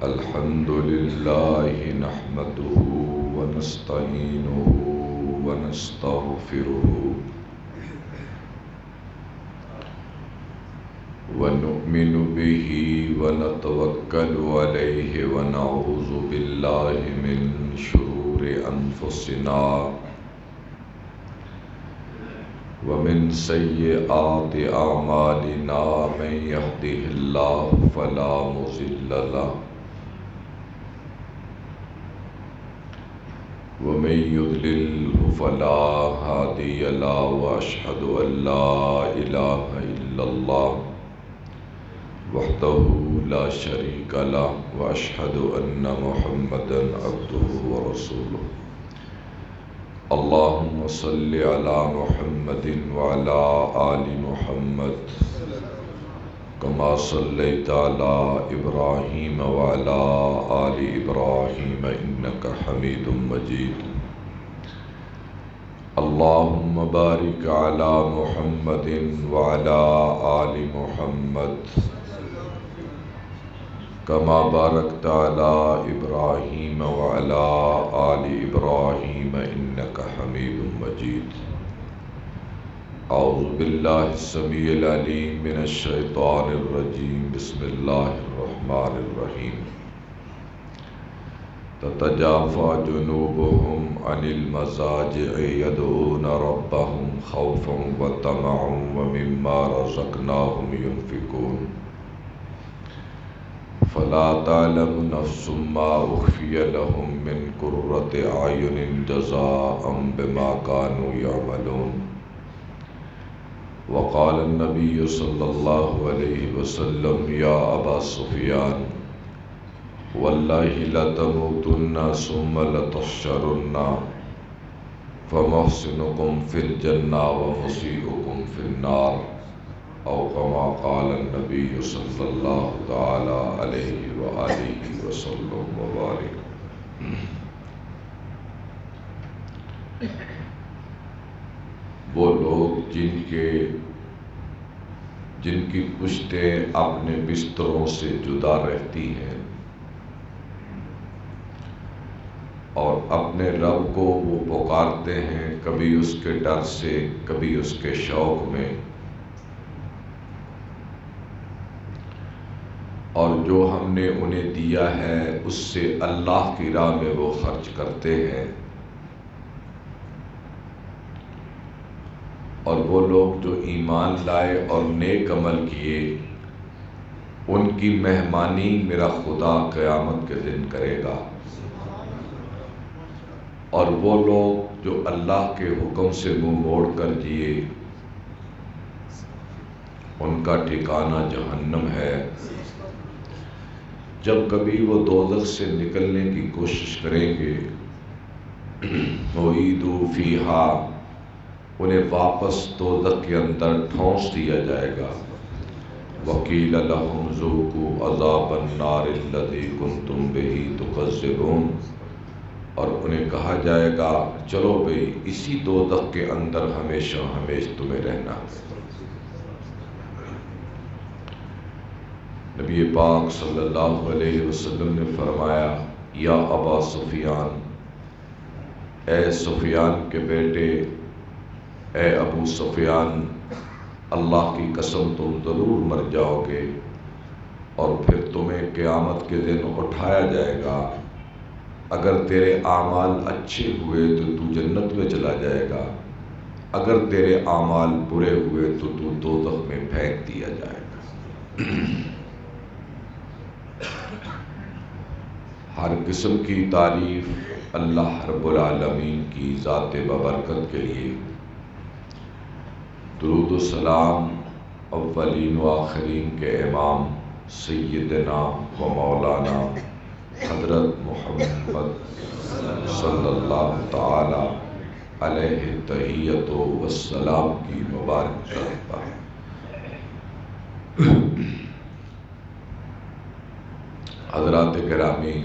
الحمد لله نحمده ونستعينه ونستغفره ونؤمن به ونتوكل عليه ونعوذ بالله من شرور أنفسنا ومن سيئات أعمالنا من يهده الله فلا مضل له ومن يضلل فلا هادي له وأشهد أن لا إله إلا الله وحده لا شريك له وأشهد أن محمدا عبده ورسوله اللهم صل على محمد وعلى آل محمد كما صليت على إبراهيم وعلى آل إبراهيم إنك حميد مجيد اللهم بارك على محمد وعلى آل محمد كما باركت على إبراهيم وعلى آل إبراهيم إنك حميد مجيد أعوذ بالله السميع العليم من الشيطان الرجيم بسم الله الرحمن الرحيم تتجافى جنوبهم عن المضاجع يدعون ربهم خوفا وطمعا ومما رزقناهم ينفقون فلا تعلم نفس ما أخفي لهم من قرة أعين جزاء بما كانوا يعملون وقال النبي صلى الله عليه وسلم يا أبا سفيان والله لتموتن ثم لتحشرن فمحسنكم في الجنة ومسيئكم في النار أو كما قال النبي صلى الله تعالى عليه وآله وسلم وبارك وہ لوگ جن کی پشتیں اپنے بستروں سے جدا رہتی ہیں اور اپنے رب کو وہ پکارتے ہیں کبھی اس کے ڈر سے کبھی اس کے شوق میں اور جو ہم نے انہیں دیا ہے اس سے اللہ کی راہ میں وہ خرچ کرتے ہیں اور وہ لوگ جو ایمان لائے اور نیک عمل کیے ان کی مہمانی میرا خدا قیامت کے دن کرے گا اور وہ لوگ جو اللہ کے حکم سے منہ موڑ کر جیے ان کا ٹھکانہ جہنم ہے جب کبھی وہ دوزخ سے نکلنے کی کوشش کریں گے اعیدوا فیہا انہیں واپس دوزخ کے اندر ٹھونس دیا جائے گا وقیل لہم ذوقوا عذاب النار الذی کنتم بہ تکذبون اور انہیں کہا جائے گا چلو بھئی اسی دوزخ کے اندر ہمیشہ ہمیش تمہیں رہنا نبی پاک صلی اللہ علیہ وسلم نے فرمایا یا ابا سفیان اے سفیان کے بیٹے اے ابو سفیان اللہ کی قسم تم ضرور مر جاؤ گے اور پھر تمہیں قیامت کے دن اٹھایا جائے گا اگر تیرے اعمال اچھے ہوئے تو تو جنت میں چلا جائے گا اگر تیرے اعمال برے ہوئے تو تو دوزخ میں پھینک دیا جائے گا ہر قسم کی تعریف اللہ رب العالمین کی ذات ببرکت کے لیے درود و سلام اولین و آخرین کے امام سیدنا و مولانا حضرت محمد صلی اللہ تعالی علیہ تحیت و السلام کی مبارک کرتا ہے حضرات گرامی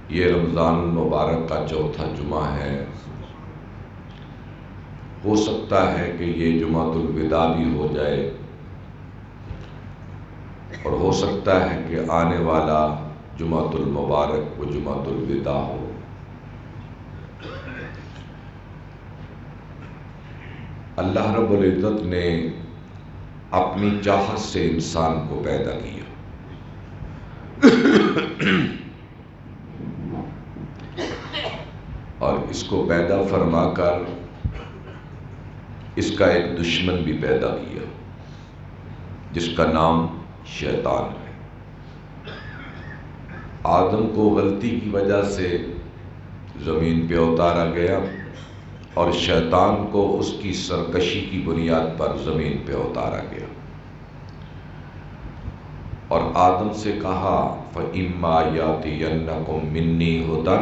یہ رمضان المبارک کا چوتھا جمعہ ہے ہو سکتا ہے کہ یہ جمعۃ الوداع بھی ہو جائے اور ہو سکتا ہے کہ آنے والا جمعۃ المبارک و جمعۃ الوداع ہو۔ اللہ رب العزت نے اپنی چاہت سے انسان کو پیدا کیا، اور اس کو پیدا فرما کر اس کا ایک دشمن بھی پیدا کیا جس کا نام شیطان ہے۔ آدم کو غلطی کی وجہ سے زمین پہ اتارا گیا اور شیطان کو اس کی سرکشی کی بنیاد پر زمین پہ اتارا گیا، اور آدم سے کہا فَإِمَّا يَأْتِيَنَّكُم مِّنِّي هُدًى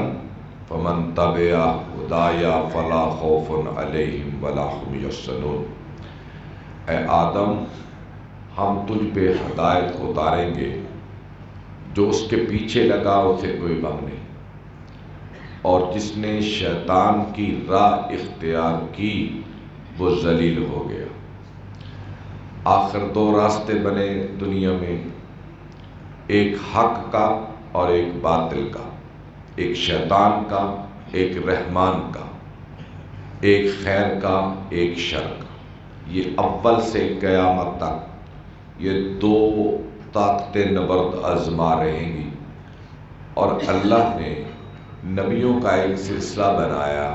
فَمَن تَبِعَ هُدَايَ فَلَا خَوْفٌ عَلَيْهِمْ وَلَا هُمْ يَحْزَنُونَ۔ اے آدم، ہم تجھ پہ ہدایت اتاریں گے، جو اس کے پیچھے لگا اسے کوئی غم نہیں، اور جس نے شیطان کی راہ اختیار کی وہ ذلیل ہو گیا۔ آخر دو راستے بنے دنیا میں، ایک حق کا اور ایک باطل کا، ایک شیطان کا ایک رحمان کا، ایک خیر کا ایک شر کا۔ یہ اول سے قیامت تک یہ دو طاقتیں نبرد آزما رہیں گی، اور اللہ نے نبیوں کا ایک سلسلہ بنایا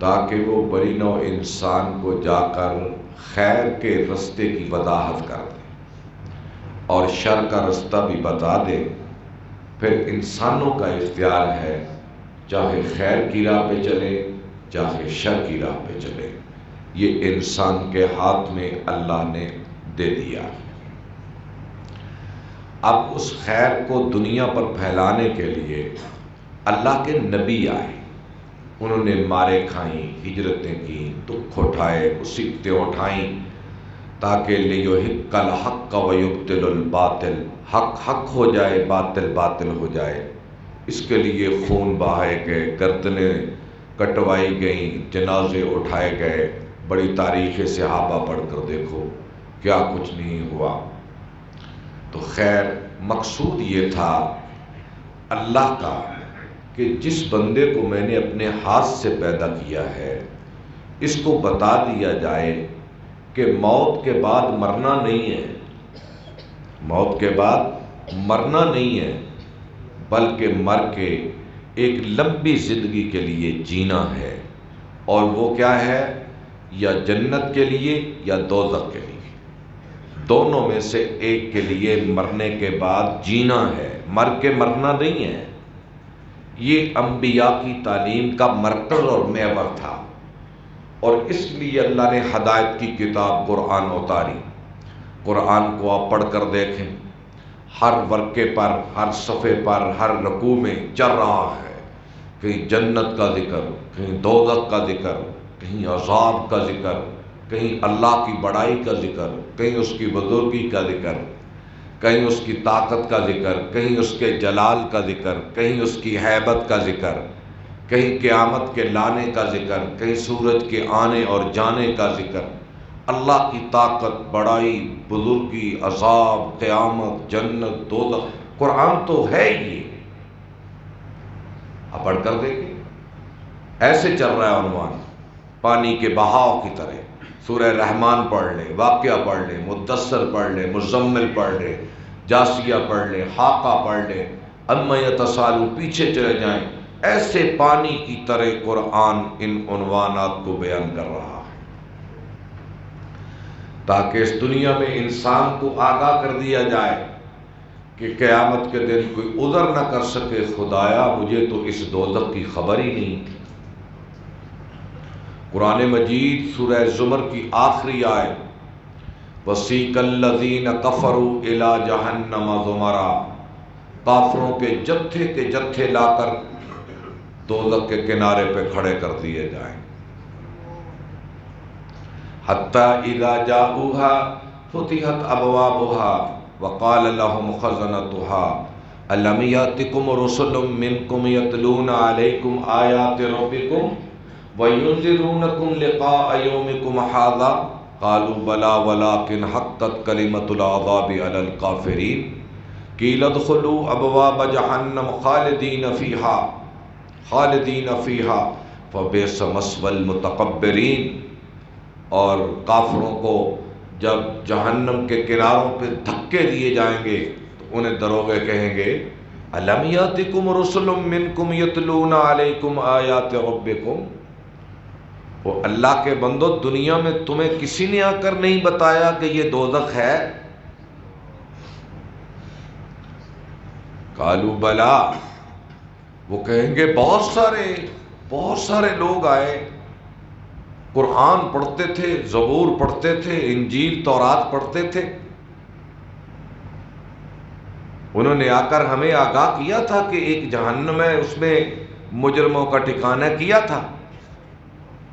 تاکہ وہ بری نوع انسان کو جا کر خیر کے رستے کی وضاحت کر دیں اور شر کا رستہ بھی بتا دیں۔ پھر انسانوں کا اختیار ہے، چاہے خیر کی راہ پہ چلے چاہے شر کی راہ پہ چلے، یہ انسان کے ہاتھ میں اللہ نے دے دیا۔ اب اس خیر کو دنیا پر پھیلانے کے لیے اللہ کے نبی آئے، انہوں نے مارے کھائیں، ہجرتیں کیں، دکھ اٹھائے، مصیبتیں اٹھائیں، تاکہ لِیُحِقَّ الْحَقَّ وَیُبْطِلَ الْبَاطِلَ، حق حق ہو جائے باطل باطل ہو جائے۔ اس کے لیے خون بہائے گئے، گردنیں کٹوائی گئیں، جنازے اٹھائے گئے۔ بڑی تاریخ صحابہ پڑھ کر دیکھو کیا کچھ نہیں ہوا۔ تو خیر مقصود یہ تھا اللہ کا کہ جس بندے کو میں نے اپنے ہاتھ سے پیدا کیا ہے اس کو بتا دیا جائے کہ موت کے بعد مرنا نہیں ہے، موت کے بعد مرنا نہیں ہے، بلکہ مر کے ایک لمبی زندگی کے لیے جینا ہے، اور وہ کیا ہے، یا جنت کے لیے یا دوزخ کے لیے، دونوں میں سے ایک کے لیے مرنے کے بعد جینا ہے، مر کے مرنا نہیں ہے۔ یہ انبیاء کی تعلیم کا مرکز اور محور تھا، اور اس لیے اللہ نے ہدایت کی کتاب قرآن اتاری۔ قرآن کو آپ پڑھ کر دیکھیں، ہر ورقے پر، ہر صفحے پر، ہر رکوع میں چل رہا ہے، کہیں جنت کا ذکر، کہیں دوزخ کا ذکر، کہیں عذاب کا ذکر، کہیں اللہ کی بڑائی کا ذکر، کہیں اس کی بزرگی کا ذکر، کہیں اس کی طاقت کا ذکر، کہیں اس کے جلال کا ذکر، کہیں اس کی ہیبت کا ذکر، کہیں قیامت کے لانے کا ذکر، کہیں سورج کے آنے اور جانے کا ذکر، اللہ کی طاقت، بڑائی، بزرگی، عذاب، قیامت، جنت، دوزخ، قرآن تو ہے یہ۔ آپ پڑھ کر دیکھیں، ایسے چل رہا ہے عنوان، پانی کے بہاؤ کی طرح۔ سورہ رحمان پڑھ لیں، واقعہ پڑھ لیں، مدثر پڑھ لیں، مزمل پڑھ لیں، جاسیہ پڑھ لیں، حاقہ پڑھ لیں، عما یتساءلون، پیچھے چلے جائیں، ایسے پانی کی طرح قرآن ان عنوانات کو بیان کر رہا ہے تاکہ اس دنیا میں انسان کو آگاہ کر دیا جائے کہ قیامت کے دن کوئی عذر نہ کر سکے، خدایا مجھے تو اس دوزخ کی خبر ہی نہیں۔ قرآن مجید سورہ زمر کی آخری آیت، وَسِیقَ الَّذِینَ كَفَرُوا إِلَىٰ جَهَنَّمَ زُمَرًا، کافروں کے جتھے لا کر دوزخ کے کنارے پہ کھڑے کر دیے جائیں۔ حَتَّىٰ إِذَا جَاءُوهَا فُتِحَتْ أَبْوَابُهَا وَقَالَ لَهُمْ خَزَنَتُهَا أَلَمْ يَأْتِكُمْ رُسُلٌ مِّنكُمْ يَتْلُونَ عَلَيْكُمْ آيَاتِ رَبِّكُمْ وَيُنذِرُونَكُمْ لِقَاءَ يَوْمِكُمْ هَٰذَا، قالوا بلا ولكن حقت کلمۃ العذاب علی الکافرین قیل ادخلوا ابواب جہنم خالدین فیہا فبئس مثوی المتکبرین۔ اور کافروں کو جب جہنم کے کناروں پہ دھکے دیے جائیں گے تو انہیں دروغے کہیں گے الم یاتکم رسل منکم یتلون علیکم آیات ربکم، وہ اللہ کے بندو دنیا میں تمہیں کسی نے آ کر نہیں بتایا کہ یہ دوزخ ہے؟ قالوا بلا، وہ کہیں گے بہت سارے لوگ آئے، قرآن پڑھتے تھے، زبور پڑھتے تھے، انجیل تورات پڑھتے تھے، انہوں نے آ کر ہمیں آگاہ کیا تھا کہ ایک جہنم ہے، اس میں مجرموں کا ٹھکانہ کیا تھا۔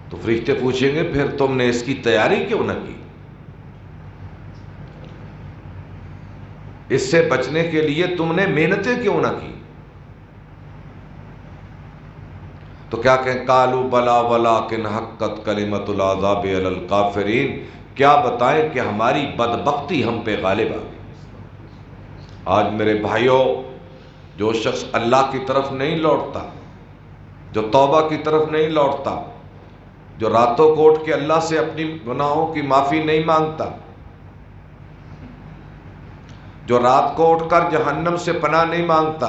تو فرشتے پوچھیں گے پھر تم نے اس کی تیاری کیوں نہ کی؟ اس سے بچنے کے لیے تم نے محنتیں کیوں نہ کی؟ تو کیا کہیں قالوا بلا ولکن حقت کلمۃ العذاب علی الکافرین، کیا بتائیں کہ ہماری بدبختی ہم پہ غالب آ گئی۔ آج میرے بھائیوں، جو شخص اللہ کی طرف نہیں لوٹتا، جو توبہ کی طرف نہیں لوٹتا، جو راتوں کو اٹھ کے اللہ سے اپنی گناہوں کی معافی نہیں مانگتا، جو رات کو اٹھ کر جہنم سے پناہ نہیں مانگتا،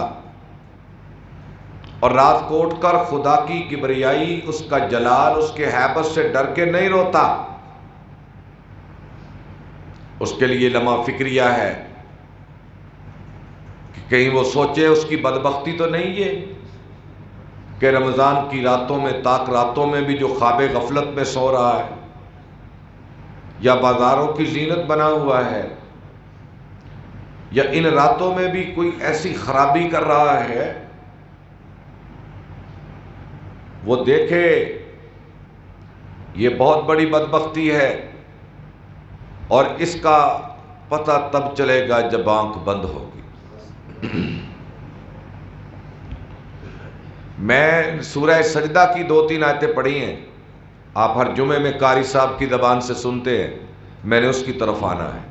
اور رات کو اٹھ کر خدا کی کبریائی، اس کا جلال، اس کے ہیبت سے ڈر کے نہیں روتا، اس کے لیے لمحہ فکریہ ہے کہ کہیں وہ سوچے اس کی بدبختی تو نہیں یہ کہ رمضان کی راتوں میں، تاک راتوں میں بھی جو خواب غفلت میں سو رہا ہے، یا بازاروں کی زینت بنا ہوا ہے، یا ان راتوں میں بھی کوئی ایسی خرابی کر رہا ہے، وہ دیکھے یہ بہت بڑی بدبختی ہے، اور اس کا پتہ تب چلے گا جب آنکھ بند ہوگی۔ میں سورہ سجدہ کی 2-3 آیتیں پڑھی ہیں، آپ ہر جمعے میں قاری صاحب کی زبان سے سنتے ہیں، میں نے اس کی طرف آنا ہے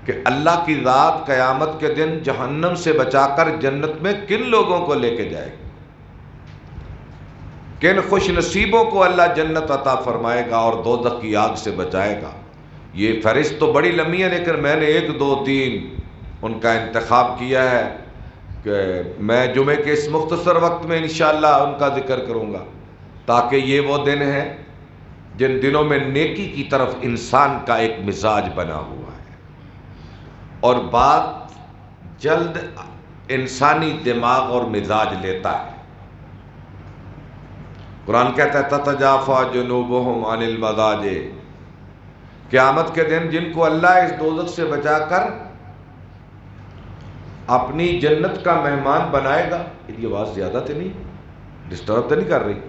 کہ اللہ کی ذات قیامت کے دن جہنم سے بچا کر جنت میں کن لوگوں کو لے کے جائے گی، کن خوش نصیبوں کو اللہ جنت عطا فرمائے گا اور دوزخ کی آگ سے بچائے گا۔ یہ فہرست تو بڑی لمبی ہے، لیکن میں نے 1 2 3 ان کا انتخاب کیا ہے کہ میں جمعے کے اس مختصر وقت میں انشاءاللہ ان کا ذکر کروں گا، تاکہ یہ وہ دن ہیں جن دنوں میں نیکی کی طرف انسان کا ایک مزاج بنا ہوا ہے، اور بات جلد انسانی دماغ اور مزاج لیتا ہے۔ قرآن کہتا ہے تتجافی جنوبہم عن المضاجع، قیامت کے دن جن کو اللہ اس دوزخ سے بچا کر اپنی جنت کا مہمان بنائے گا۔ یہ آواز زیادہ تو نہیں ڈسٹرب تو نہیں کر رہی؟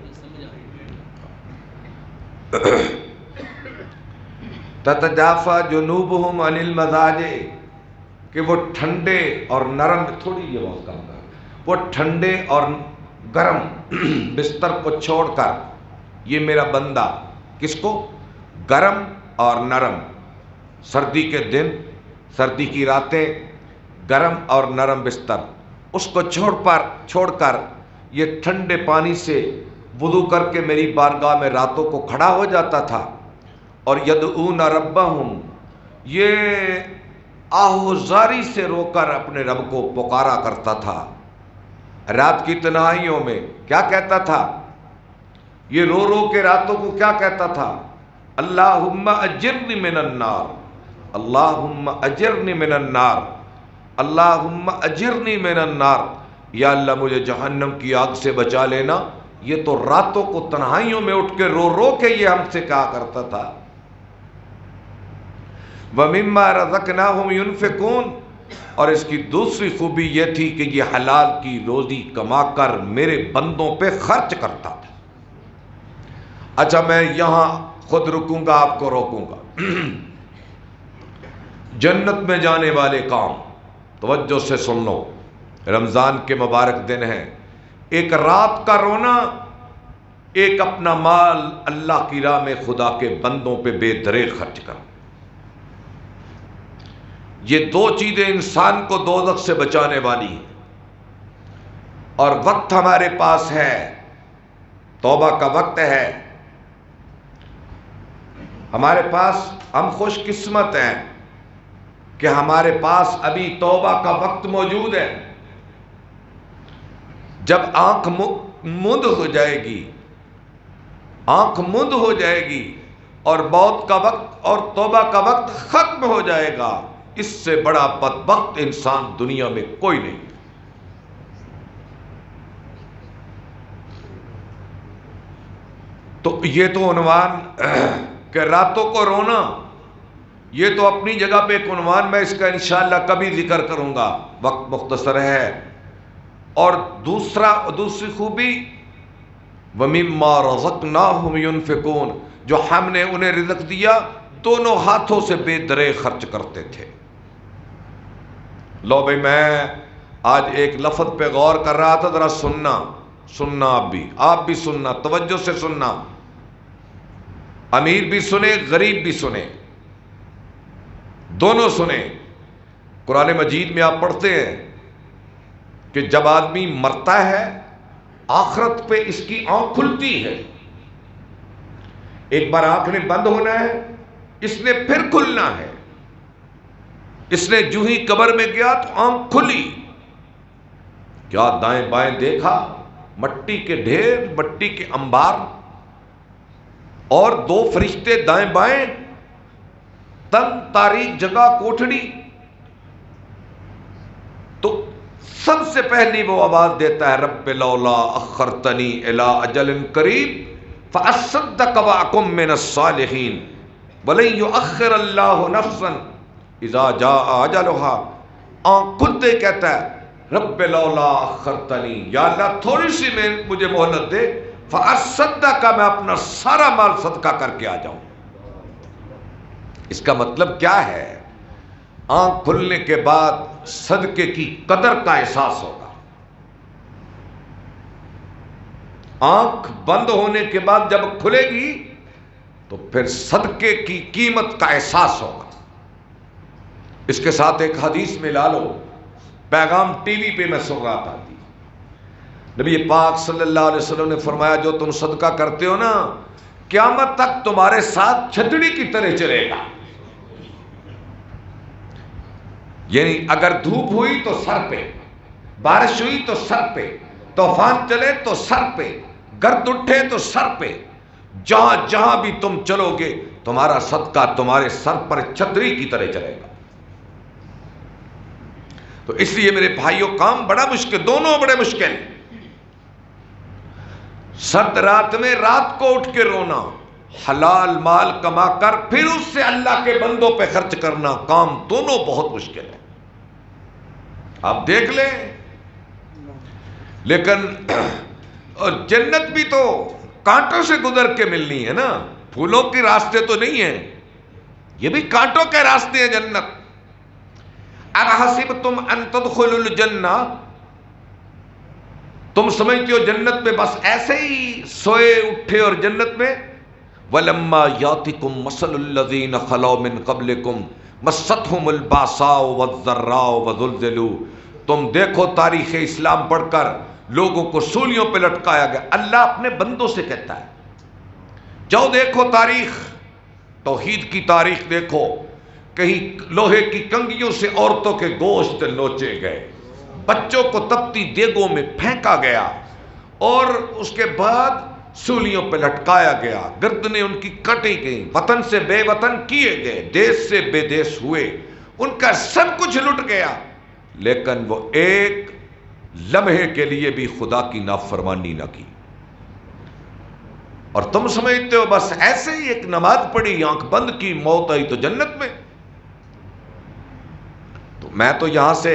تتجافی جنوبہم عن المضاجع، کہ وہ ٹھنڈے اور نرم، تھوڑی یہ آواز کم کر، وہ ٹھنڈے اور گرم بستر کو چھوڑ کر، یہ میرا بندہ، کس کو؟ گرم اور نرم، سردی کے دن، سردی کی راتیں، گرم اور نرم بستر، اس کو چھوڑ کر یہ ٹھنڈے پانی سے وضو کر کے میری بارگاہ میں راتوں کو کھڑا ہو جاتا تھا، اور یدعون ربہم، یہ آہوزاری سے رو کر اپنے رب کو پکارا کرتا تھا۔ رات کی تنہائیوں میں کیا کہتا تھا؟ یہ رو رو کے راتوں کو کیا کہتا تھا؟ اللہم اجرنی من النار، اللہم اجرنی من النار، اللہم اجرنی من النار، یا اللہ مجھے جہنم کی آگ سے بچا لینا۔ یہ تو راتوں کو تنہائیوں میں اٹھ کے رو رو کے یہ ہم سے کہا کرتا تھا۔ وَمِمَّا رَزَقْنَاهُمْ يُنْفِقُونَ، اور اس کی دوسری خوبی یہ تھی کہ یہ حلال کی روزی کما کر میرے بندوں پہ خرچ کرتا تھا۔ اچھا میں یہاں خود رکوں گا، آپ کو روکوں گا۔ جنت میں جانے والے کام توجہ سے سن لو، رمضان کے مبارک دن ہیں، ایک رات کا رونا ایک اپنا مال اللہ کی راہ میں خدا کے بندوں پہ بے دریغ خرچ کر. یہ دو چیزیں انسان کو دوزخ سے بچانے والی ہیں. اور وقت ہمارے پاس ہے، توبہ کا وقت ہے ہمارے پاس. ہم خوش قسمت ہیں کہ ہمارے پاس ابھی توبہ کا وقت موجود ہے. جب آنکھ مند ہو جائے گی، آنکھ مند ہو جائے گی اور موت کا وقت اور توبہ کا وقت ختم ہو جائے گا، اس سے بڑا بدبخت انسان دنیا میں کوئی نہیں. تو یہ تو عنوان کہ راتوں کو رونا، یہ تو اپنی جگہ پہ ایک عنوان، میں اس کا انشاءاللہ کبھی ذکر کروں گا، وقت مختصر ہے. اور دوسری خوبی وَمِمَّا رَزَقْنَاهُمْ يُنْفِقُونَ، جو ہم نے انہیں رزق دیا دونوں ہاتھوں سے بے دریغ خرچ کرتے تھے. لو بھائی، میں آج ایک لفظ پہ غور کر رہا تھا، ذرا سننا آپ بھی سننا، توجہ سے سننا. امیر بھی سنے، غریب بھی سنے، دونوں سنے. قرآن مجید میں آپ پڑھتے ہیں کہ جب آدمی مرتا ہے آخرت پہ اس کی آنکھ کھلتی ہے. ایک بار آنکھ نے بند ہونا ہے، اس نے پھر کھلنا ہے. اس نے جو ہی قبر میں گیا تو آنکھ کھلی، کیا دائیں بائیں دیکھا، مٹی کے ڈھیر، مٹی کے انبار، اور دو فرشتے دائیں بائیں، تنگ تاریک جگہ، کوٹھڑی. تو سب سے پہلی وہ آواز دیتا ہے رب لولا اخرتنی الی اجل قریب فاصدق واکن من الصالحین ولن یؤخر اللہ نفسا اذا جاء اجلها. آنکھ کھلتے کہتا ہے رب لولا اخرتنی، یا اللہ تھوڑی سی مجھے مہلت دے، فاصدق، میں اپنا سارا مال صدقہ کر کے آ جاؤں. اس کا مطلب کیا ہے؟ آنکھ کھلنے کے بعد صدقے کی قدر کا احساس ہوگا. آنکھ بند ہونے کے بعد جب کھلے گی تو پھر صدقے کی قیمت کا احساس ہوگا. اس کے ساتھ ایک حدیث میں لا لو، پیغام ٹی وی پہ میں سن رہا تھا، نبی پاک صلی اللہ علیہ وسلم نے فرمایا جو تم صدقہ کرتے ہو نا، قیامت تک تمہارے ساتھ چھتڑی کی طرح چلے گا. یعنی اگر دھوپ ہوئی تو سر پہ، بارش ہوئی تو سر پہ، طوفان چلے تو سر پہ، گرد اٹھے تو سر پہ، جہاں جہاں بھی تم چلو گے تمہارا صدقہ تمہارے سر پر چھتری کی طرح چلے گا. تو اس لیے میرے بھائیوں کام بڑا مشکل، دونوں بڑے مشکل. سرد رات میں رات کو اٹھ کے رونا، حلال مال کما کر پھر اس سے اللہ کے بندوں پہ خرچ کرنا، کام دونوں بہت مشکل ہے. آپ دیکھ لیں. لیکن اور جنت بھی تو کانٹوں سے گزر کے ملنی ہے نا، پھولوں کے راستے تو نہیں ہیں، یہ بھی کانٹوں کے راستے ہیں جنت. اَحَسِبْتُمْ أَن تَدْخُلُوا الْجَنَّةَ، تم سمجھتے ہو جنت میں بس ایسے ہی سوئے اٹھے اور جنت میں؟ وَلَمَّا يَأْتِكُمْ مَثَلُ الَّذِينَ خَلَوْا مِن قَبْلِكُمْ مَسَّتْهُمُ الْبَأْسَاءُ وَالضَّرَّاءُ وَزُلْزِلُوا. تم دیکھو تاریخ اسلام پڑھ کر لوگوں کو سولیوں پہ لٹکایا گیا. اللہ اپنے بندوں سے کہتا ہے جاؤ دیکھو تاریخ، توحید کی تاریخ دیکھو، کہیں لوہے کی کنگھیوں سے عورتوں کے گوشت نوچے گئے، بچوں کو تپتی دیگوں میں پھینکا گیا، اور اس کے بعد سولیوں پہ لٹکایا گیا، گردنیں ان کی کٹی گئیں، وطن سے بے وطن کیے گئے، دیس سے بے دیس ہوئے، ان کا سب کچھ لٹ گیا، لیکن وہ ایک لمحے کے لیے بھی خدا کی نافرمانی نہ کی. اور تم سمجھتے ہو بس ایسے ہی ایک نماز پڑھی، آنکھ بند کی، موت آئی تو جنت میں. تو میں تو یہاں سے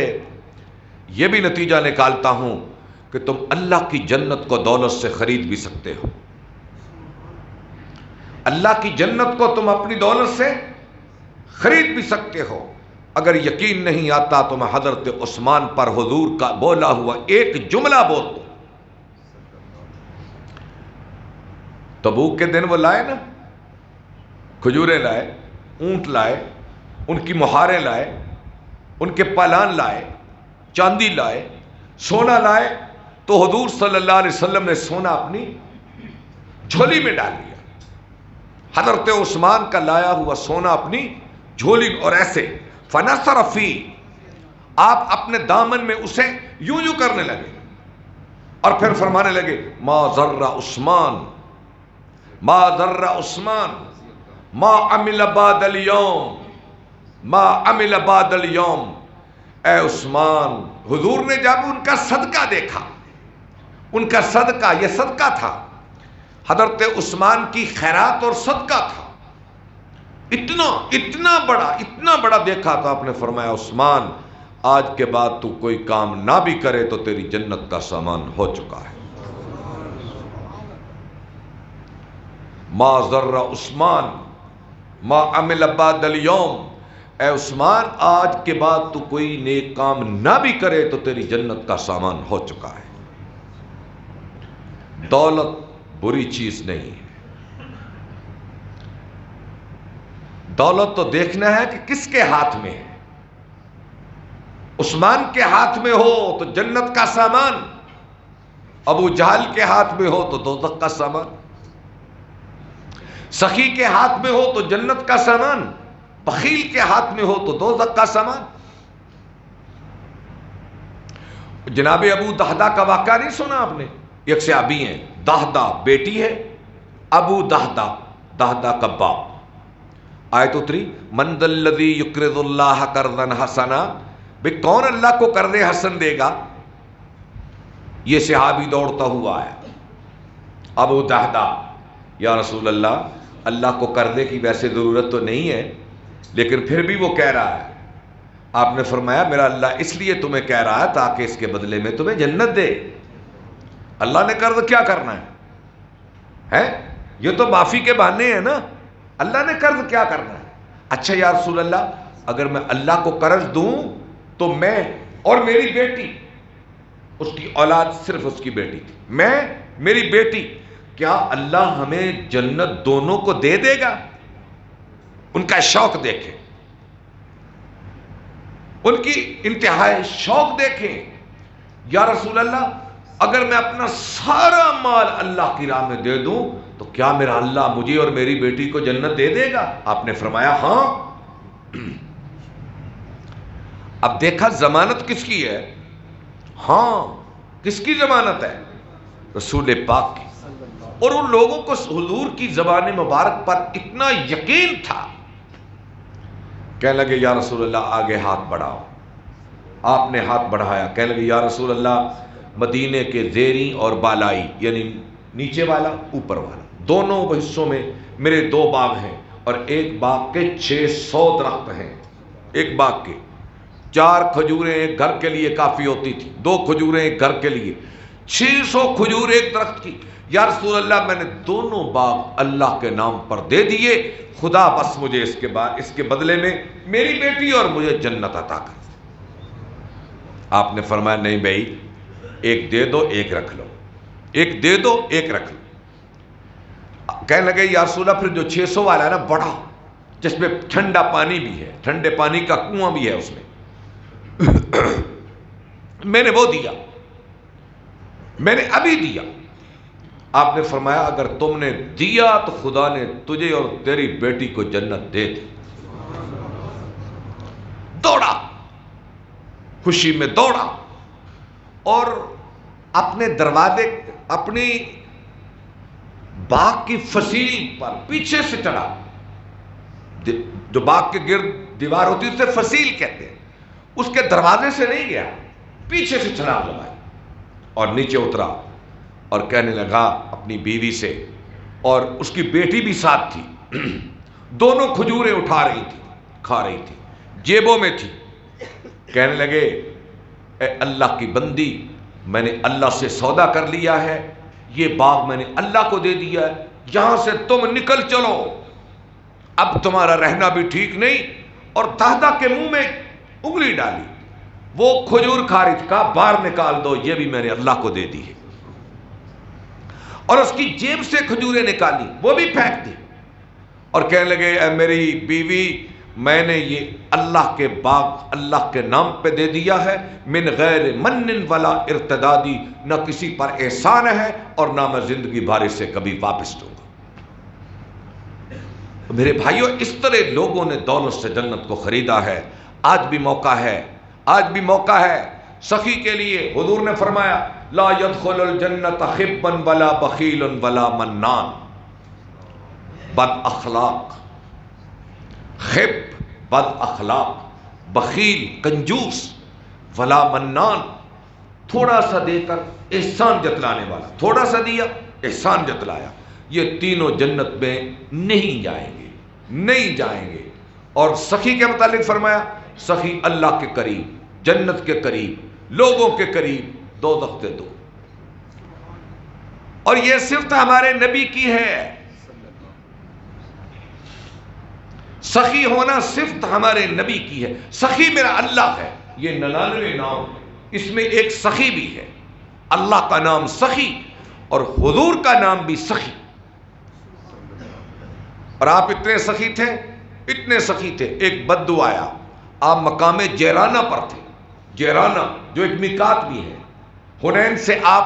یہ بھی نتیجہ نکالتا ہوں کہ تم اللہ کی جنت کو دولت سے خرید بھی سکتے ہو. اللہ کی جنت کو تم اپنی دولت سے خرید بھی سکتے ہو. اگر یقین نہیں آتا تو میں حضرت عثمان پر حضور کا بولا ہوا ایک جملہ بول دوں. تبوک کے دن وہ لائے نا، کھجوریں لائے، اونٹ لائے، ان کی مہاریں لائے، ان کے پالان لائے، چاندی لائے، سونا لائے، تو حضور صلی اللہ علیہ وسلم نے سونا اپنی جھولی میں ڈال لیا. حضرت عثمان کا لایا ہوا سونا اپنی جھولی میں، اور ایسے فنثر فی، آپ اپنے دامن میں اسے یوں یوں کرنے لگے، اور پھر فرمانے لگے ما ضر عثمان، ما ضر عثمان ما عمل بعد اليوم، ما عمل بعد اليوم. اے عثمان، حضور نے جب ان کا صدقہ دیکھا، ان کا صدقہ، یہ صدقہ تھا، حضرت عثمان کی خیرات اور صدقہ تھا، اتنا بڑا دیکھا تو آپ نے فرمایا عثمان آج کے بعد تو کوئی کام نہ بھی کرے تو تیری جنت کا سامان ہو چکا ہے. ما ضر عثمان ما عمل بعد اليوم، اے عثمان آج کے بعد تو کوئی نیک کام نہ بھی کرے تو تیری جنت کا سامان ہو چکا ہے. دولت بری چیز نہیں ہے، دولت تو دیکھنا ہے کہ کس کے ہاتھ میں ہے. عثمان کے ہاتھ میں ہو تو جنت کا سامان، ابو جہل کے ہاتھ میں ہو تو دوزخ کا سامان. سخی کے ہاتھ میں ہو تو جنت کا سامان، بخیل کے ہاتھ میں ہو تو دوزخ کا سامان. جناب ابو دہدہ کا واقعہ نہیں سنا آپ نے؟ ایک صحابی ہیں، دہدہ بیٹی ہے، ابو دہدہ، دہدہ کا باپ. آیت اتری من ذا الذی یقرض اللہ قرضا حسنا، بھئی کون اللہ کو قرض حسن دے گا؟ یہ صحابی دوڑتا ہوا آیا، ابو دہدہ، یا رسول اللہ، اللہ کو قرضے کی ویسے ضرورت تو نہیں ہے لیکن پھر بھی وہ کہہ رہا ہے. آپ نے فرمایا میرا اللہ اس لیے تمہیں کہہ رہا ہے تاکہ اس کے بدلے میں تمہیں جنت دے. اللہ نے قرض کیا کرنا ہے؟ یہ تو معافی کے بہانے ہیں نا. اللہ نے قرض کیا کرنا ہے؟ اچھا یا رسول اللہ، اگر میں اللہ کو قرض دوں تو میں اور میری بیٹی، اس کی اولاد صرف اس کی بیٹی تھی، میں، میری بیٹی، کیا اللہ ہمیں جنت دونوں کو دے دے گا؟ ان کا شوق دیکھیں، ان کی انتہائی شوق دیکھیں. یا رسول اللہ، اگر میں اپنا سارا مال اللہ کی راہ میں دے دوں تو کیا میرا اللہ مجھے اور میری بیٹی کو جنت دے دے گا؟ آپ نے فرمایا ہاں. اب دیکھا ضمانت کس کی ہے؟ ہاں، کس کی ضمانت ہے؟ رسول پاک کی. اور ان لوگوں کو حضور کی زبان مبارک پر اتنا یقین تھا، کہنے لگے یا رسول اللہ آگے ہاتھ بڑھاؤ. آپ نے ہاتھ بڑھایا، کہنے لگے یا رسول اللہ مدینے کے زیریں اور بالائی، یعنی نیچے والا اوپر والا، دونوں حصوں میں میرے 2 باغ ہیں، اور ایک باغ کے 600 درخت ہیں. ایک باغ کے 4 کھجوریں ایک گھر کے لیے کافی ہوتی تھی، 2 کھجوریں ایک گھر کے لیے، 600 کھجور ایک درخت کی. یا رسول اللہ میں نے دونوں باغ اللہ کے نام پر دے دیے، خدا بس مجھے اس کے بدلے میں میری بیٹی اور مجھے جنت عطا کر. آپ نے فرمایا نہیں بھائی، ایک دے دو ایک رکھ لو، ایک دے دو ایک رکھ لو. کہنے لگے یا رسول اللہ پھر جو 600 والا ہے نا بڑا، جس میں ٹھنڈا پانی بھی ہے، ٹھنڈے پانی کا کنواں بھی ہے اس میں، میں نے وہ دیا، میں نے ابھی دیا. آپ نے فرمایا اگر تم نے دیا تو خدا نے تجھے اور تیری بیٹی کو جنت دے دی. دوڑا، خوشی میں دوڑا، اور اپنے دروازے، اپنی باغ کی فصیل پر پیچھے سے چڑھا. جو باغ کے گرد دیوار ہوتی ہے اسے فصیل کہتے ہیں، اس کے دروازے سے نہیں گیا، پیچھے سے چھلانگ لگائی اور نیچے اترا، اور کہنے لگا اپنی بیوی سے، اور اس کی بیٹی بھی ساتھ تھی، دونوں کھجوریں اٹھا رہی تھی، کھا رہی تھی، جیبوں میں تھی. کہنے لگے اے اللہ کی بندی، میں نے اللہ سے سودا کر لیا ہے، یہ باغ میں نے اللہ کو دے دیا ہے، یہاں سے تم نکل چلو، اب تمہارا رہنا بھی ٹھیک نہیں. اور دہدہ کے منہ میں انگلی ڈالی، وہ کھجور کھا رہی تھی، کہا باہر نکال دو، یہ بھی میں نے اللہ کو دے دی ہے. اور اس کی جیب سے کھجوریں نکالی، وہ بھی پھینک دی، اور کہنے لگے اے میری بیوی، میں نے یہ اللہ کے باغ اللہ کے نام پہ دے دیا ہے، من غیر من ولا ارتدادی، نہ کسی پر احسان ہے اور نہ میں زندگی بھر سے کبھی واپس دوں گا۔ میرے بھائیوں، اس طرح لوگوں نے دولت سے جنت کو خریدا ہے۔ آج بھی موقع ہے، آج بھی موقع ہے سخی کے لیے۔ حضور نے فرمایا لا يدخل الجنت خبا ولا بخیل ولا منان، بد اخلاق، خب بد اخلاق، بخیل کنجوس، ولا منان تھوڑا سا دے کر احسان جتلانے والا، تھوڑا سا دیا احسان جتلایا، یہ تینوں جنت میں نہیں جائیں گے، نہیں جائیں گے۔ اور سخی کے متعلق فرمایا سخی اللہ کے قریب، جنت کے قریب، لوگوں کے قریب، دوزخ سے دور۔ اور یہ صفت ہمارے نبی کی ہے، سخی ہونا صفت ہمارے نبی کی ہے۔ سخی میرا اللہ ہے، یہ 99 نام ہے، اس میں ایک سخی بھی ہے۔ اللہ کا نام سخی اور حضور کا نام بھی سخی، اور آپ اتنے سخی تھے، اتنے سخی تھے، ایک بدو آیا، آپ مقام جیرانہ پر تھے، جیرانہ جو ایک میقات بھی ہے، حنین سے آپ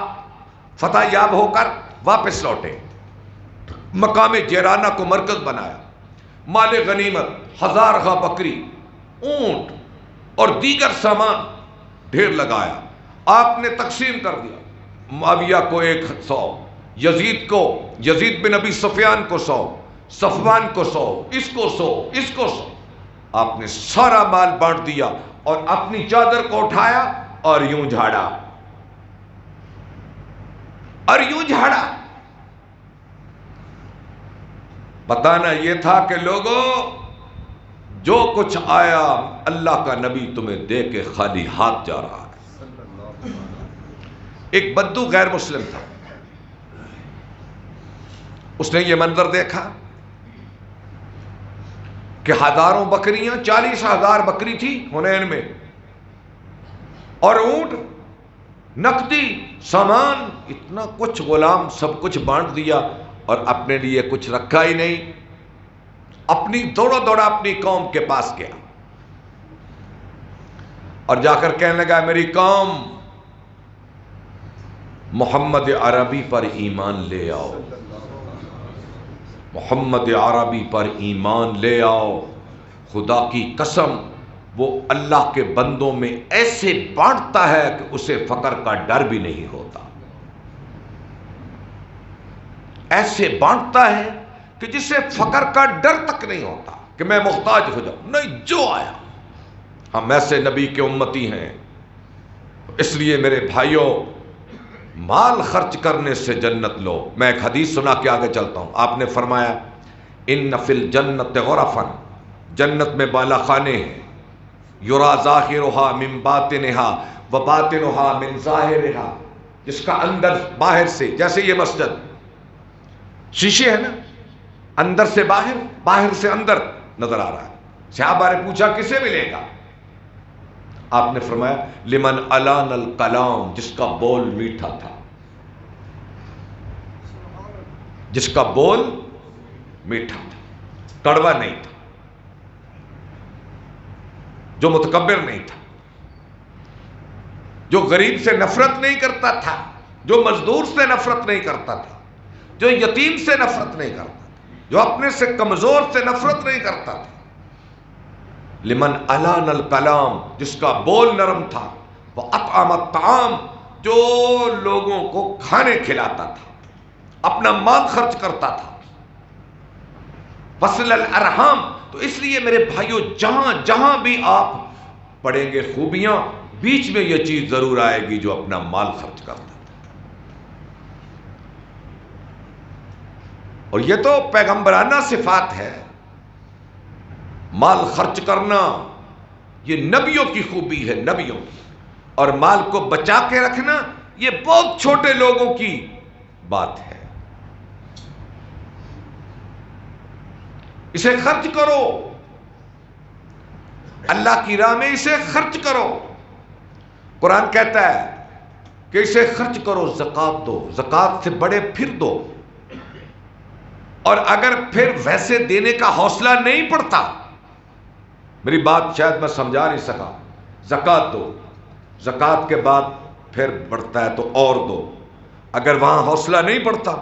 فتح یاب ہو کر واپس لوٹے، مقام جیرانہ کو مرکز بنایا، مال غنیمت 1000 بکری، اونٹ اور دیگر سامان ڈھیر لگایا، آپ نے تقسیم کر دیا، معاویہ کو 100، یزید بن ابی سفیان کو 100، صفوان کو 100، اس کو 100، اس کو 100، آپ نے سارا مال بانٹ دیا اور اپنی چادر کو اٹھایا اور یوں جھاڑا، اور یوں جھاڑا۔ بتانا یہ تھا کہ لوگوں، جو کچھ آیا اللہ کا نبی تمہیں دے کے خالی ہاتھ جا رہا ہے۔ ایک بدو غیر مسلم تھا، اس نے یہ منظر دیکھا کہ ہزاروں بکریاں، 40,000 بکری تھی حنین میں، اور اونٹ، نقدی سامان، اتنا کچھ، غلام، سب کچھ بانٹ دیا اور اپنے لیے کچھ رکھا ہی نہیں۔ اپنی دوڑا اپنی قوم کے پاس گیا اور جا کر کہنے لگا میری قوم، محمد عربی پر ایمان لے آؤ، محمد عربی پر ایمان لے آؤ، خدا کی قسم وہ اللہ کے بندوں میں ایسے بانٹتا ہے کہ اسے فقر کا ڈر بھی نہیں ہوتا، ایسے بانٹتا ہے کہ جسے فقر کا ڈر تک نہیں ہوتا کہ میں محتاج ہو جاؤں، نہیں، جو آیا۔ ہم ایسے نبی کے امتی ہیں، اس لیے میرے بھائیوں، مال خرچ کرنے سے جنت لو۔ میں ایک حدیث سنا کے آگے چلتا ہوں۔ آپ نے فرمایا ان فی الجنت غرفا، جنت میں بالا خانے ہیں، یرا ظاہرها من باطنها وباطنها من ظاہرها، جس کا اندر باہر سے، جیسے یہ مسجد شیشے ہے نا، اندر سے باہر، باہر سے اندر نظر آ رہا ہے۔ صحابہ نے پوچھا کسے ملے گا؟ آپ نے فرمایا لمن الان الکلام، جس کا بول میٹھا تھا، جس کا بول میٹھا تھا، کڑوا نہیں تھا، جو متکبر نہیں تھا، جو غریب سے نفرت نہیں کرتا تھا، جو مزدور سے نفرت نہیں کرتا تھا، جو یتیم سے نفرت نہیں کرتا تھا، جو اپنے سے کمزور سے نفرت نہیں کرتا تھا۔ لمن الان الکلام، جس کا بول نرم تھا، وہ اطعم الطعام، جو لوگوں کو کھانے کھلاتا تھا، اپنا مال خرچ کرتا تھا، وصل الارحام۔ تو اس لیے میرے بھائیوں، جہاں جہاں بھی آپ پڑھیں گے خوبیاں، بیچ میں یہ چیز ضرور آئے گی جو اپنا مال خرچ کرتا تھا۔ اور یہ تو پیغمبرانہ صفات ہے، مال خرچ کرنا یہ نبیوں کی خوبی ہے، نبیوں کی، اور مال کو بچا کے رکھنا یہ بہت چھوٹے لوگوں کی بات ہے۔ اسے خرچ کرو، اللہ کی راہ میں اسے خرچ کرو۔ قرآن کہتا ہے کہ اسے خرچ کرو، زکوٰۃ دو، زکوٰۃ سے بڑے پھر دو، اور اگر پھر ویسے دینے کا حوصلہ نہیں پڑتا، میری بات شاید میں سمجھا نہیں سکا، زکوٰۃ دو، زکوٰۃ کے بعد پھر بڑھتا ہے تو اور دو، اگر وہاں حوصلہ نہیں پڑتا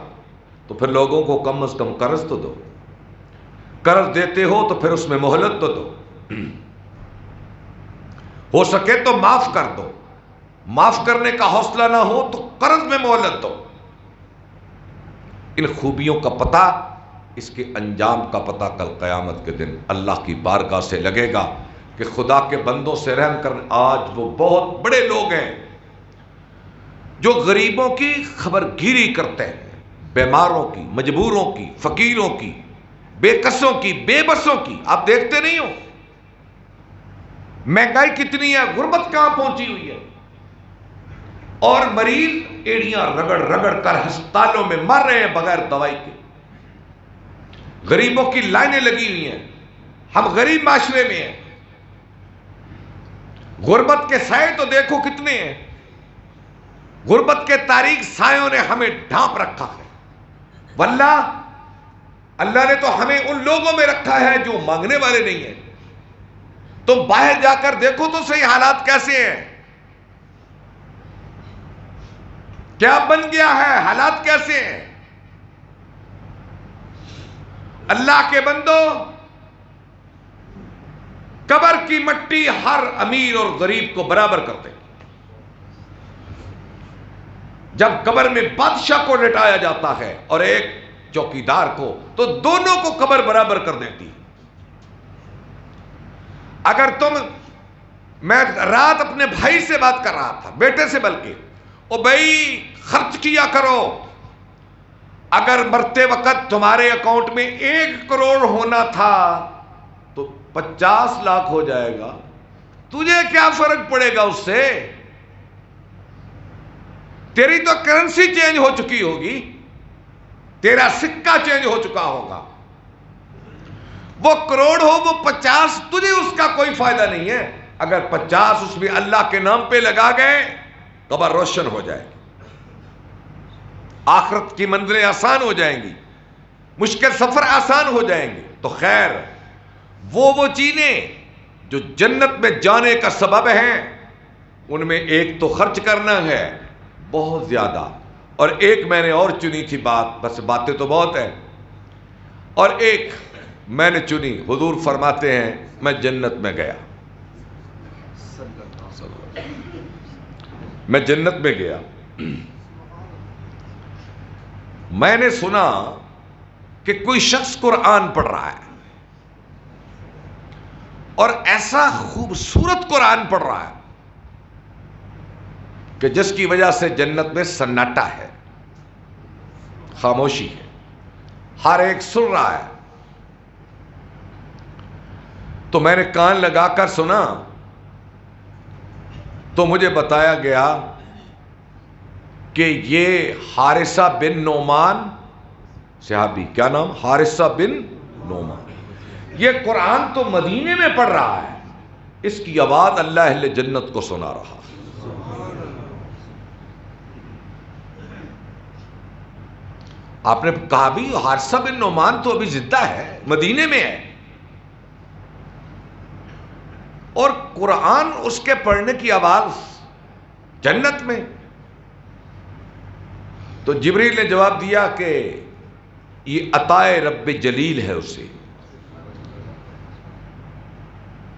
تو پھر لوگوں کو کم از کم قرض تو دو، قرض دیتے ہو تو پھر اس میں مہلت تو دو، ہو سکے تو معاف کر دو، معاف کرنے کا حوصلہ نہ ہو تو قرض میں مہلت دو۔ ان خوبیوں کا پتہ، اس کے انجام کا پتہ کل قیامت کے دن اللہ کی بارگاہ سے لگے گا کہ خدا کے بندوں سے رحم کرنے۔ آج وہ بہت بڑے لوگ ہیں جو غریبوں کی خبر گیری کرتے ہیں، بیماروں کی، مجبوروں کی، فقیروں کی، بے کسوں کی، بے بسوں کی۔ آپ دیکھتے نہیں ہو مہنگائی کتنی ہے، غربت کہاں پہنچی ہوئی ہے، اور مریض ایڑیاں رگڑ رگڑ کر ہسپتالوں میں مر رہے ہیں بغیر دوائی کے، غریبوں کی لائنیں لگی ہوئی ہیں۔ ہم غریب معاشرے میں ہیں، غربت کے سائے تو دیکھو کتنے ہیں، غربت کے تاریک سایوں نے ہمیں ڈھانپ رکھا ہے۔ واللہ اللہ نے تو ہمیں ان لوگوں میں رکھا ہے جو مانگنے والے نہیں ہیں۔ تم باہر جا کر دیکھو تو صحیح حالات کیسے ہیں، کیا بن گیا ہے، حالات کیسے ہیں۔ اللہ کے بندو، قبر کی مٹی ہر امیر اور غریب کو برابر کر دے۔ جب قبر میں بادشاہ کو لٹایا جاتا ہے اور ایک چوکیدار کو، تو دونوں کو قبر برابر کر دیتی۔ اگر میں رات اپنے بھائی سے بات کر رہا تھا، بیٹے سے، بلکہ او بھائی خرچ کیا کرو، اگر مرتے وقت تمہارے اکاؤنٹ میں 1 کروڑ ہونا تھا تو 50 لاکھ ہو جائے گا، تجھے کیا فرق پڑے گا اس سے؟ تیری تو کرنسی چینج ہو چکی ہوگی، تیرا سکہ چینج ہو چکا ہوگا، وہ کروڑ ہو وہ 50، تجھے اس کا کوئی فائدہ نہیں ہے۔ اگر 50 اس میں اللہ کے نام پہ لگا گئے، قبر روشن ہو جائے گی، آخرت کی منزلیں آسان ہو جائیں گی، مشکل سفر آسان ہو جائیں گے۔ تو خیر، وہ چیزیں جو جنت میں جانے کا سبب ہیں، ان میں ایک تو خرچ کرنا ہے بہت زیادہ، اور ایک میں نے اور چنی تھی بات، بس باتیں تو بہت ہیں، اور ایک میں نے چنی، حضور فرماتے ہیں میں جنت میں گیا، میں جنت میں گیا، میں نے سنا کہ کوئی شخص قرآن پڑھ رہا ہے، اور ایسا خوبصورت قرآن پڑھ رہا ہے کہ جس کی وجہ سے جنت میں سناٹا ہے، خاموشی ہے، ہر ایک سن رہا ہے۔ تو میں نے کان لگا کر سنا، تو مجھے بتایا گیا کہ یہ حارثہ بن نعمان صحابی، کیا نام؟ حارثہ بن نعمان، یہ قرآن تو مدینے میں پڑھ رہا ہے، اس کی آواز اللہ اہل جنت کو سنا رہا۔ آپ نے کہا بھی حارثہ بن نعمان تو ابھی زندہ ہے، مدینے میں ہے، اور قرآن اس کے پڑھنے کی آواز جنت میں۔ تو جبریل نے جواب دیا کہ یہ عطائے رب جلیل ہے اسے،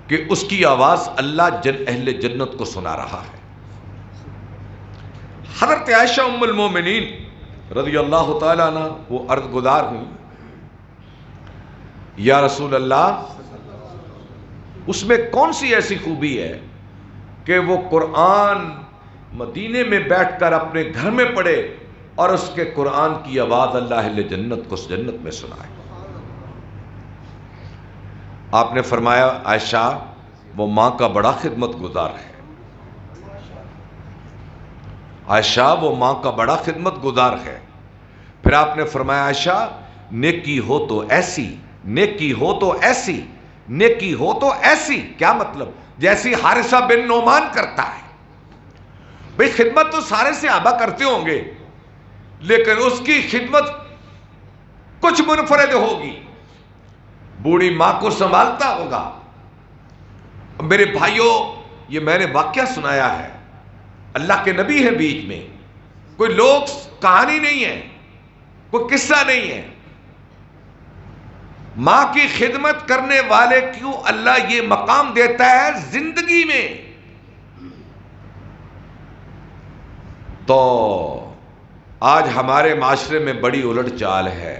کہ اس کی آواز اللہ اہل جنت کو سنا رہا ہے۔ حضرت عائشہ ام المومنین رضی اللہ تعالیٰ عنہ وہ عرض گزار ہوئی، یا رسول اللہ، اس میں کون سی ایسی خوبی ہے کہ وہ قرآن مدینے میں بیٹھ کر اپنے گھر میں پڑھے اور اس کے قرآن کی آواز اللہ اہل جنت کو جنت میں سنائے؟ آپ نے فرمایا عائشہ وہ ماں کا بڑا خدمت گزار ہے، عائشہ وہ ماں کا بڑا خدمت گزار ہے۔ پھر آپ نے فرمایا عائشہ نیکی ہو تو ایسی، نیکی ہو تو ایسی، نیکی ہو تو ایسی، کیا مطلب؟ جیسی حارثہ بن نعمان کرتا ہے، بھئی خدمت تو سارے صحابہ کرتے ہوں گے، لیکن اس کی خدمت کچھ منفرد ہوگی. بوڑھی ماں کو سنبھالتا ہوگا. میرے بھائیوں، یہ میں نے واقعہ سنایا ہے، اللہ کے نبی ہے بیچ میں، کوئی لوگ کہانی نہیں ہے، کوئی قصہ نہیں ہے. ماں کی خدمت کرنے والے کیوں اللہ یہ مقام دیتا ہے زندگی میں. تو آج ہمارے معاشرے میں بڑی الٹ چال ہے.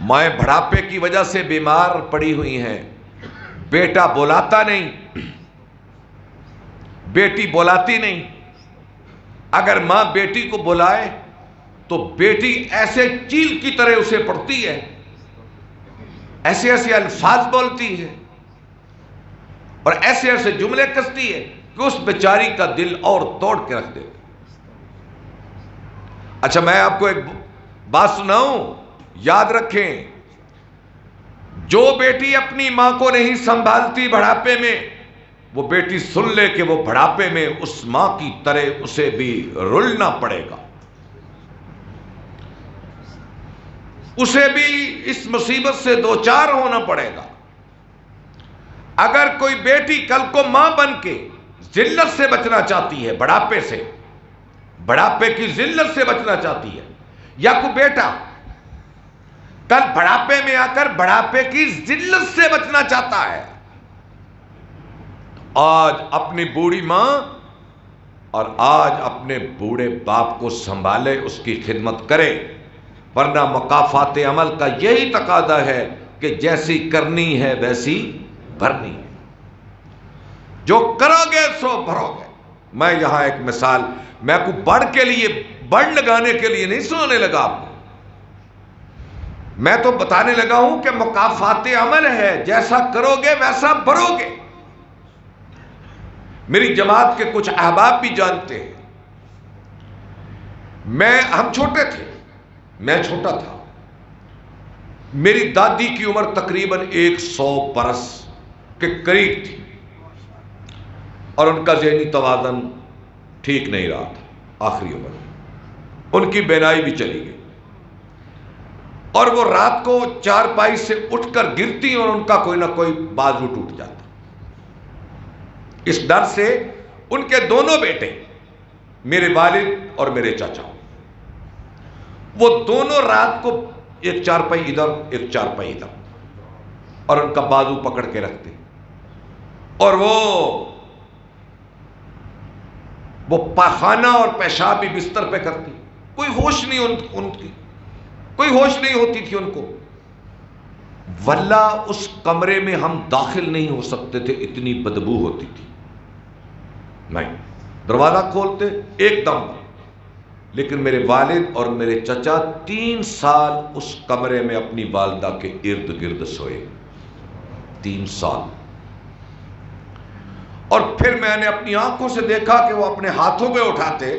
مائیں بڑھاپے کی وجہ سے بیمار پڑی ہوئی ہیں، بیٹا بلاتا نہیں، بیٹی بلاتی نہیں. اگر ماں بیٹی کو بلائے تو بیٹی ایسے چیل کی طرح اسے پڑھتی ہے، ایسے ایسے الفاظ بولتی ہے اور ایسے ایسے جملے کستی ہے کہ اس بیچاری کا دل اور توڑ کے رکھ دے. اچھا میں آپ کو ایک بات سناؤں، یاد رکھیں، جو بیٹی اپنی ماں کو نہیں سنبھالتی بڑھاپے میں، وہ بیٹی سن لے کہ وہ بڑھاپے میں اس ماں کی طرح اسے بھی رلنا پڑے گا، اسے بھی اس مصیبت سے دوچار ہونا پڑے گا. اگر کوئی بیٹی کل کو ماں بن کے ذلت سے بچنا چاہتی ہے، بڑھاپے سے، بڑھاپے کی ذلت سے بچنا چاہتی ہے، یا کوئی بیٹا کل بڑھاپے میں آ کر بڑھاپے کی ذلت سے بچنا چاہتا ہے، آج اپنی بوڑھی ماں اور آج اپنے بوڑھے باپ کو سنبھالے، اس کی خدمت کرے، ورنہ مکافات عمل کا یہی تقاضا ہے کہ جیسی کرنی ہے ویسی بھرنی ہے. جو کرو گے سو بھرو گے. میں یہاں ایک مثال، میں کو بڑھ لگانے کے لیے نہیں سنانے لگا آپ کو، میں تو بتانے لگا ہوں کہ مکافات عمل ہے، جیسا کرو گے ویسا بھرو گے. میری جماعت کے کچھ احباب بھی جانتے ہیں، ہم چھوٹے تھے، میں چھوٹا تھا، میری دادی کی عمر تقریباً 100 برس کے قریب تھی، اور ان کا ذہنی توازن ٹھیک نہیں رہا تھا، آخری عمر ان کی بینائی بھی چلی گئی، اور وہ رات کو چارپائی سے اٹھ کر گرتی اور ان کا کوئی نہ کوئی بازو ٹوٹ جاتا. اس ڈر سے ان کے دونوں بیٹے، میرے والد اور میرے چاچا، وہ دونوں رات کو ایک چارپائی ادھر ایک چارپائی ادھر، اور ان کا بازو پکڑ کے رکھتے، اور وہ پاخانہ اور پیشاب بھی بستر پہ کرتی، کوئی ہوش نہیں ان کی، کوئی ہوش نہیں ہوتی تھی ان کو. واللہ اس کمرے میں ہم داخل نہیں ہو سکتے تھے، اتنی بدبو ہوتی تھی. نہیں، دروازہ کھولتے ایک دم. لیکن میرے والد اور میرے چچا 3 سال اس کمرے میں اپنی والدہ کے ارد گرد سوئے، 3 سال. اور پھر میں نے اپنی آنکھوں سے دیکھا کہ وہ اپنے ہاتھوں پہ اٹھاتے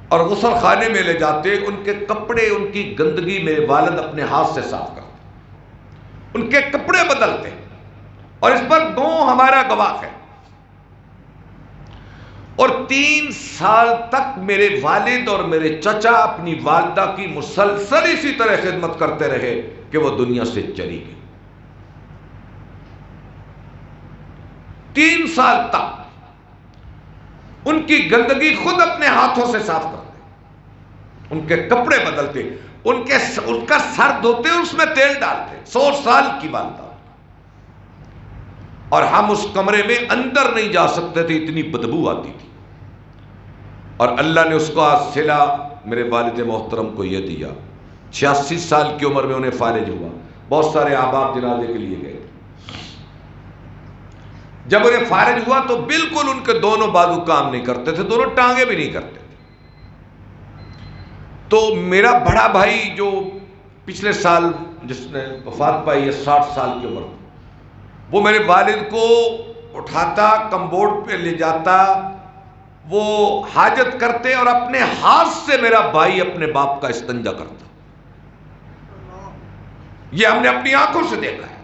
اور غسل خانے میں لے جاتے، ان کے کپڑے، ان کی گندگی میرے والد اپنے ہاتھ سے صاف کرتے، ان کے کپڑے بدلتے. اور اس پر گاؤں ہمارا گواہ ہے. اور 3 سال تک میرے والد اور میرے چچا اپنی والدہ کی مسلسل اسی طرح خدمت کرتے رہے کہ وہ دنیا سے چلی گئی. 3 سال تک ان کی گندگی خود اپنے ہاتھوں سے صاف کرتے، ان کے کپڑے بدلتے، ان کا سر دھوتے، اس میں تیل ڈالتے. 100 سال کی والدہ، اور ہم اس کمرے میں اندر نہیں جا سکتے تھے، اتنی بدبو آتی تھی. اور اللہ نے اس کا صلہ میرے والد محترم کو یہ دیا. 86 سال کی عمر میں انہیں فارغ ہوا. بہت سارے احباب جنازے کے لیے گئے. جب انہیں فارغ ہوا تو بالکل ان کے دونوں بازو کام نہیں کرتے تھے، دونوں ٹانگیں بھی نہیں کرتے تھے. تو میرا بڑا بھائی جو پچھلے سال جس نے وفات پائی ہے 60 سال کی عمر، وہ میرے والد کو اٹھاتا، کمبورڈ پہ لے جاتا، وہ حاجت کرتے، اور اپنے ہاتھ سے میرا بھائی اپنے باپ کا استنجا کرتا. یہ ہم نے اپنی آنکھوں سے دیکھا ہے.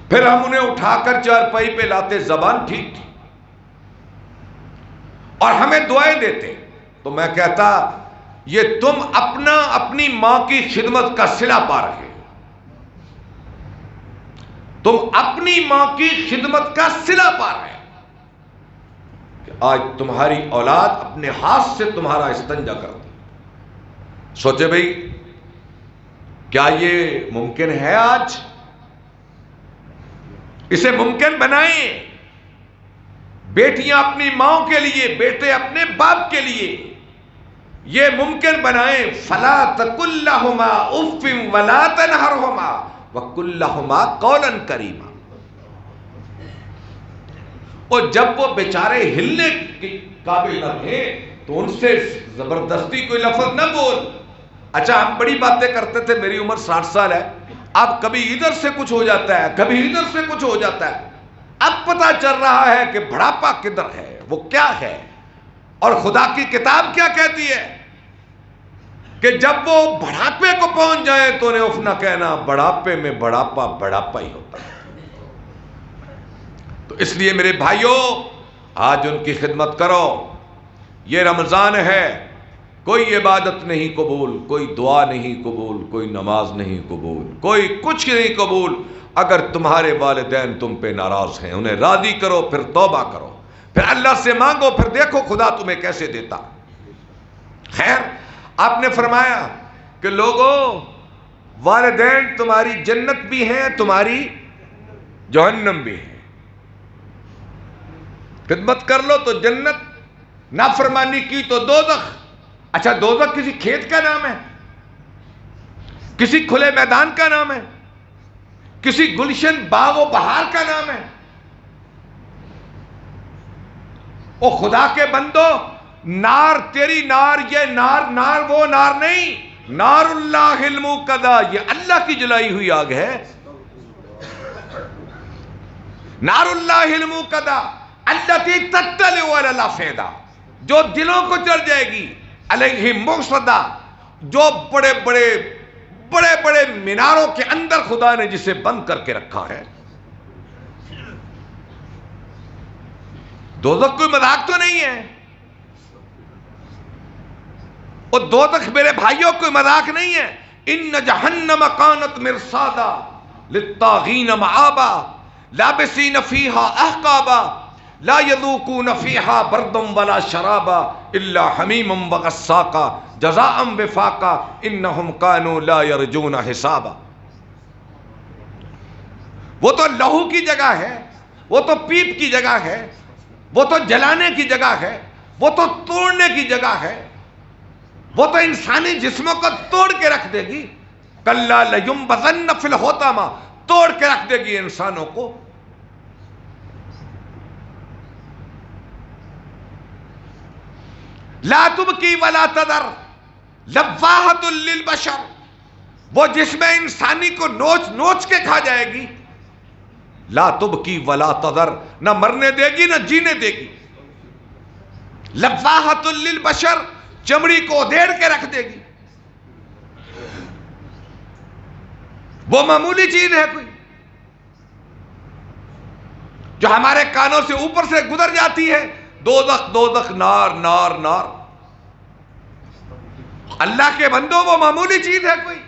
پھر ہم انہیں اٹھا کر چارپائی پہ لاتے، زبان ٹھیک تھی اور ہمیں دعائیں دیتے، تو میں کہتا یہ تم اپنی ماں کی خدمت کا صلہ پا رہے ہو، تم اپنی ماں کی خدمت کا صلہ پا رہے ہو کہ آج تمہاری اولاد اپنے ہاتھ سے تمہارا استنجا کرتی۔ سوچے بھئی کیا یہ ممکن ہے؟ آج اسے ممکن بنائیں، بیٹیاں اپنی ماں کے لیے، بیٹے اپنے باپ کے لیے یہ ممکن بنائیں۔ فلا تقل لهما اف ولا تنهرهما وقل لهما قولا کریما۔ اور جب وہ بیچارے ہلنے کے قابل نہ تھے تو ان سے زبردستی کوئی لفظ نہ بول۔ اچھا ہم بڑی باتیں کرتے تھے، میری عمر 60 سال ہے، اب کبھی ادھر سے کچھ ہو جاتا ہے، کبھی ادھر سے کچھ ہو جاتا ہے، اب پتہ چل رہا ہے کہ بڑھاپا کدھر ہے، وہ کیا ہے، اور خدا کی کتاب کیا کہتی ہے کہ جب وہ بڑھاپے کو پہنچ جائے تو انہیں اف نہ کہنا، بڑھاپے میں بڑھاپا ہی ہوتا ہے۔ تو اس لیے میرے بھائیوں آج ان کی خدمت کرو۔ یہ رمضان ہے، کوئی عبادت نہیں قبول، کوئی دعا نہیں قبول، کوئی نماز نہیں قبول، کوئی کچھ نہیں قبول اگر تمہارے والدین تم پہ ناراض ہیں۔ انہیں راضی کرو، پھر توبہ کرو، پھر اللہ سے مانگو، پھر دیکھو خدا تمہیں کیسے دیتا۔ خیر آپ نے فرمایا کہ لوگوں والدین تمہاری جنت بھی ہیں، تمہاری جہنم بھی ہے، خدمت کر لو تو جنت، نافرمانی کی تو دوزخ۔ اچھا دوزخ کسی کھیت کا نام ہے؟ کسی کھلے میدان کا نام ہے؟ کسی گلشن باغ و بہار کا نام ہے؟ او خدا کے بندو، نار تیری نار، یہ نار وہ نار نہیں، نار اللہ الموقدہ، یہ اللہ کی جلائی ہوئی آگ ہے۔ نار اللہ الموقدہ التی تطلع علی الافئدہ، جو دلوں کو چڑھ جائے گی، علیہ موصدہ، جو بڑے بڑے میناروں کے اندر خدا نے جسے بند کر کے رکھا ہے۔ دوزخ کوئی مذاق تو نہیں ہے، اور دوزخ میرے بھائیوں کوئی مذاق نہیں ہے۔ ان جہنم کانت مرصادا للطاغین مآبا لابسین فیہا احقابا لا یذوقون فیہا بردا ولا شرابا الا حمیما وغساقا جزاء وفاقا انہم کانوا لا یرجون حسابا۔ وہ تو لہو کی جگہ ہے، وہ تو پیپ کی جگہ ہے، وہ تو جلانے کی جگہ ہے، وہ تو توڑنے کی جگہ ہے، وہ تو انسانی جسموں کو توڑ کے رکھ دے گی۔ کلا لینبذن فی الحطمہ، توڑ کے رکھ دے گی انسانوں کو۔ لا تبکی ولا تذر لواحۃ للبشر، وہ جس میں انسانی کو نوچ کے کھا جائے گی۔ لا تبکی ولا تذر، نہ مرنے دے گی نہ جینے دے گی۔ لواحۃ للبشر، چمڑی کو ادھیڑ کے رکھ دے گی۔ وہ معمولی چیز ہے کوئی جو ہمارے کانوں سے اوپر سے گزر جاتی ہے؟ دوزخ نار نار نار۔ اللہ کے بندو وہ معمولی چیز ہے کوئی؟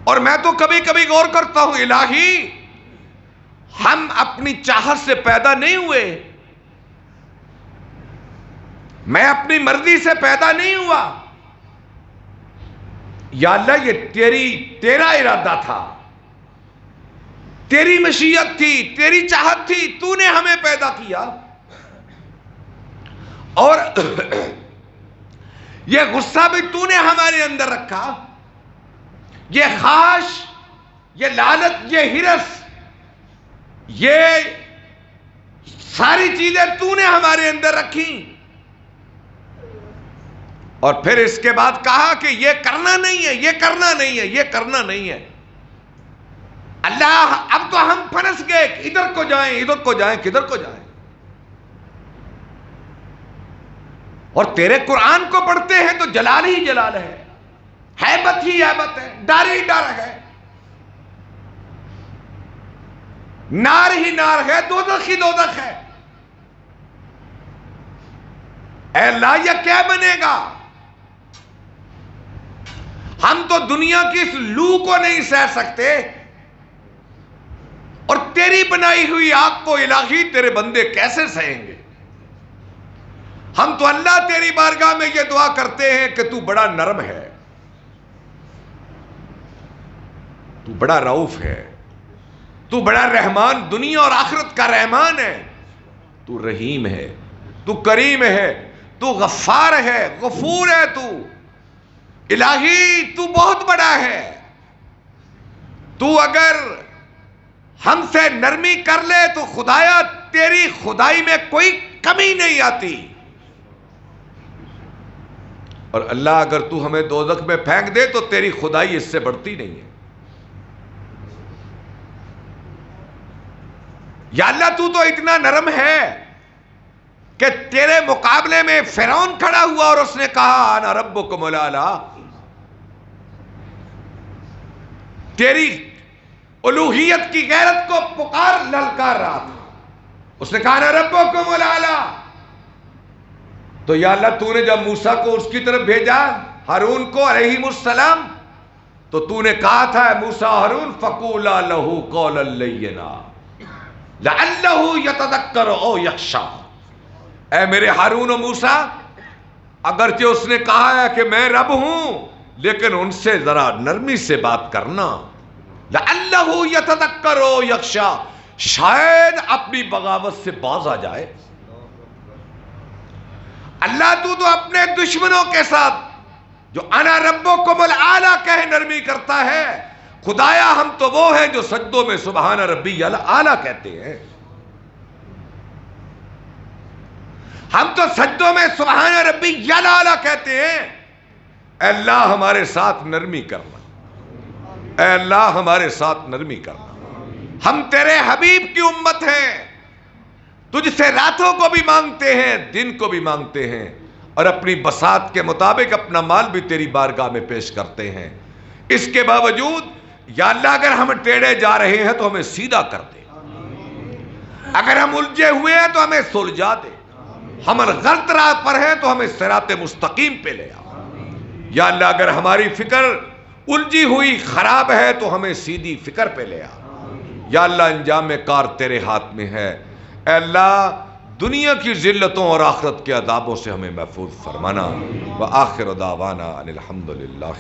اور میں تو کبھی کبھی غور کرتا ہوں، الہی ہم اپنی چاہت سے پیدا نہیں ہوئے، میں اپنی مرضی سے پیدا نہیں ہوا، یا اللہ یہ تیرا ارادہ تھا، تیری مشیت تھی، تیری چاہت تھی، تو نے ہمیں پیدا کیا۔ اور یہ غصہ بھی تو نے ہمارے اندر رکھا، یہ خواہش، یہ لالچ، یہ ہرس، یہ ساری چیزیں تو نے ہمارے اندر رکھی، اور پھر اس کے بعد کہا کہ یہ کرنا نہیں ہے، یہ کرنا نہیں ہے، یہ کرنا نہیں ہے۔ اللہ اب تو ہم پھنس گئے، ادھر کو جائیں ادھر کو جائیں کدھر کو جائیں۔ اور تیرے قرآن کو پڑھتے ہیں تو جلال ہی جلال ہے، ہیبت ہی ہیبت ہے، ڈر ہی ڈر ہے، نار ہی نار ہے، دوزخ ہی دوزخ ہے۔ اے اللہ یہ کیا بنے گا؟ ہم تو دنیا کی اس لو کو نہیں سہ سکتے، اور تیری بنائی ہوئی آگ کو الہی تیرے بندے کیسے سہیں گے؟ ہم تو اللہ تیری بارگاہ میں یہ دعا کرتے ہیں کہ تو بڑا نرم ہے، تو بڑا رؤوف ہے، تو بڑا رحمان، دنیا اور آخرت کا رحمان ہے، تو رحیم ہے، تو کریم ہے، تو غفار ہے، غفور ہے، تو الہی تو بہت بڑا ہے۔ تو اگر ہم سے نرمی کر لے تو خدایا تیری خدائی میں کوئی کمی نہیں آتی، اور اللہ اگر تو ہمیں دوزخ میں پھینک دے تو تیری خدائی اس سے بڑھتی نہیں ہے۔ یا اللہ تو اتنا نرم ہے کہ تیرے مقابلے میں فرعون کھڑا ہوا اور اس نے کہا انا ربکم الاعلی، تیری الوہیت کی غیرت کو پکار للکار رہا تھا، اس نے کہا انا ربکم الاعلی۔ تو یا اللہ تو نے جب موسیٰ کو اس کی طرف بھیجا، ہارون کو علیہ السلام، تو تو نے کہا تھا اے موسیٰ ہارون فقولا لہ قولا لینا لعلہ یتذکر او یخشی۔ اے میرے ہارون و موسیٰ، اگرچہ اس نے کہا ہے کہ میں رب ہوں، لیکن ان سے ذرا نرمی سے بات کرنا، لعلہ یتذکر او یخشی، شاید اپنی بغاوت سے باز آ جائے۔ اللہ تو اپنے دشمنوں کے ساتھ جو انا ربکم الاعلی کہہ نرمی کرتا ہے، خدایا ہم تو وہ ہیں جو سجدوں میں سبحان ربی الاعلی کہتے ہیں، ہم تو سجدوں میں سبحان ربی الاعلی کہتے ہیں۔ اے اللہ ہمارے ساتھ نرمی کرنا، اے اللہ ہمارے ساتھ نرمی کرنا، ہم تیرے حبیب کی امت ہیں، تجھ سے راتوں کو بھی مانگتے ہیں، دن کو بھی مانگتے ہیں، اور اپنی بساط کے مطابق اپنا مال بھی تیری بارگاہ میں پیش کرتے ہیں۔ اس کے باوجود یا اللہ اگر ہم ٹیڑے جا رہے ہیں تو ہمیں سیدھا کر دے، اگر ہم الجھے ہوئے ہیں تو ہمیں سلجھا دے، ہم غلط راہ پر ہیں تو ہمیں صراط مستقیم پہ لے آ۔ یا اللہ اگر ہماری فکر الجھی ہوئی خراب ہے تو ہمیں سیدھی فکر پہ لے آ۔ یا اللہ انجام کار تیرے ہاتھ میں ہے، اے اللہ دنیا کی ذلتوں اور آخرت کے عذابوں سے ہمیں محفوظ فرمانا۔ وآخر دعوانا ان الحمدللہ۔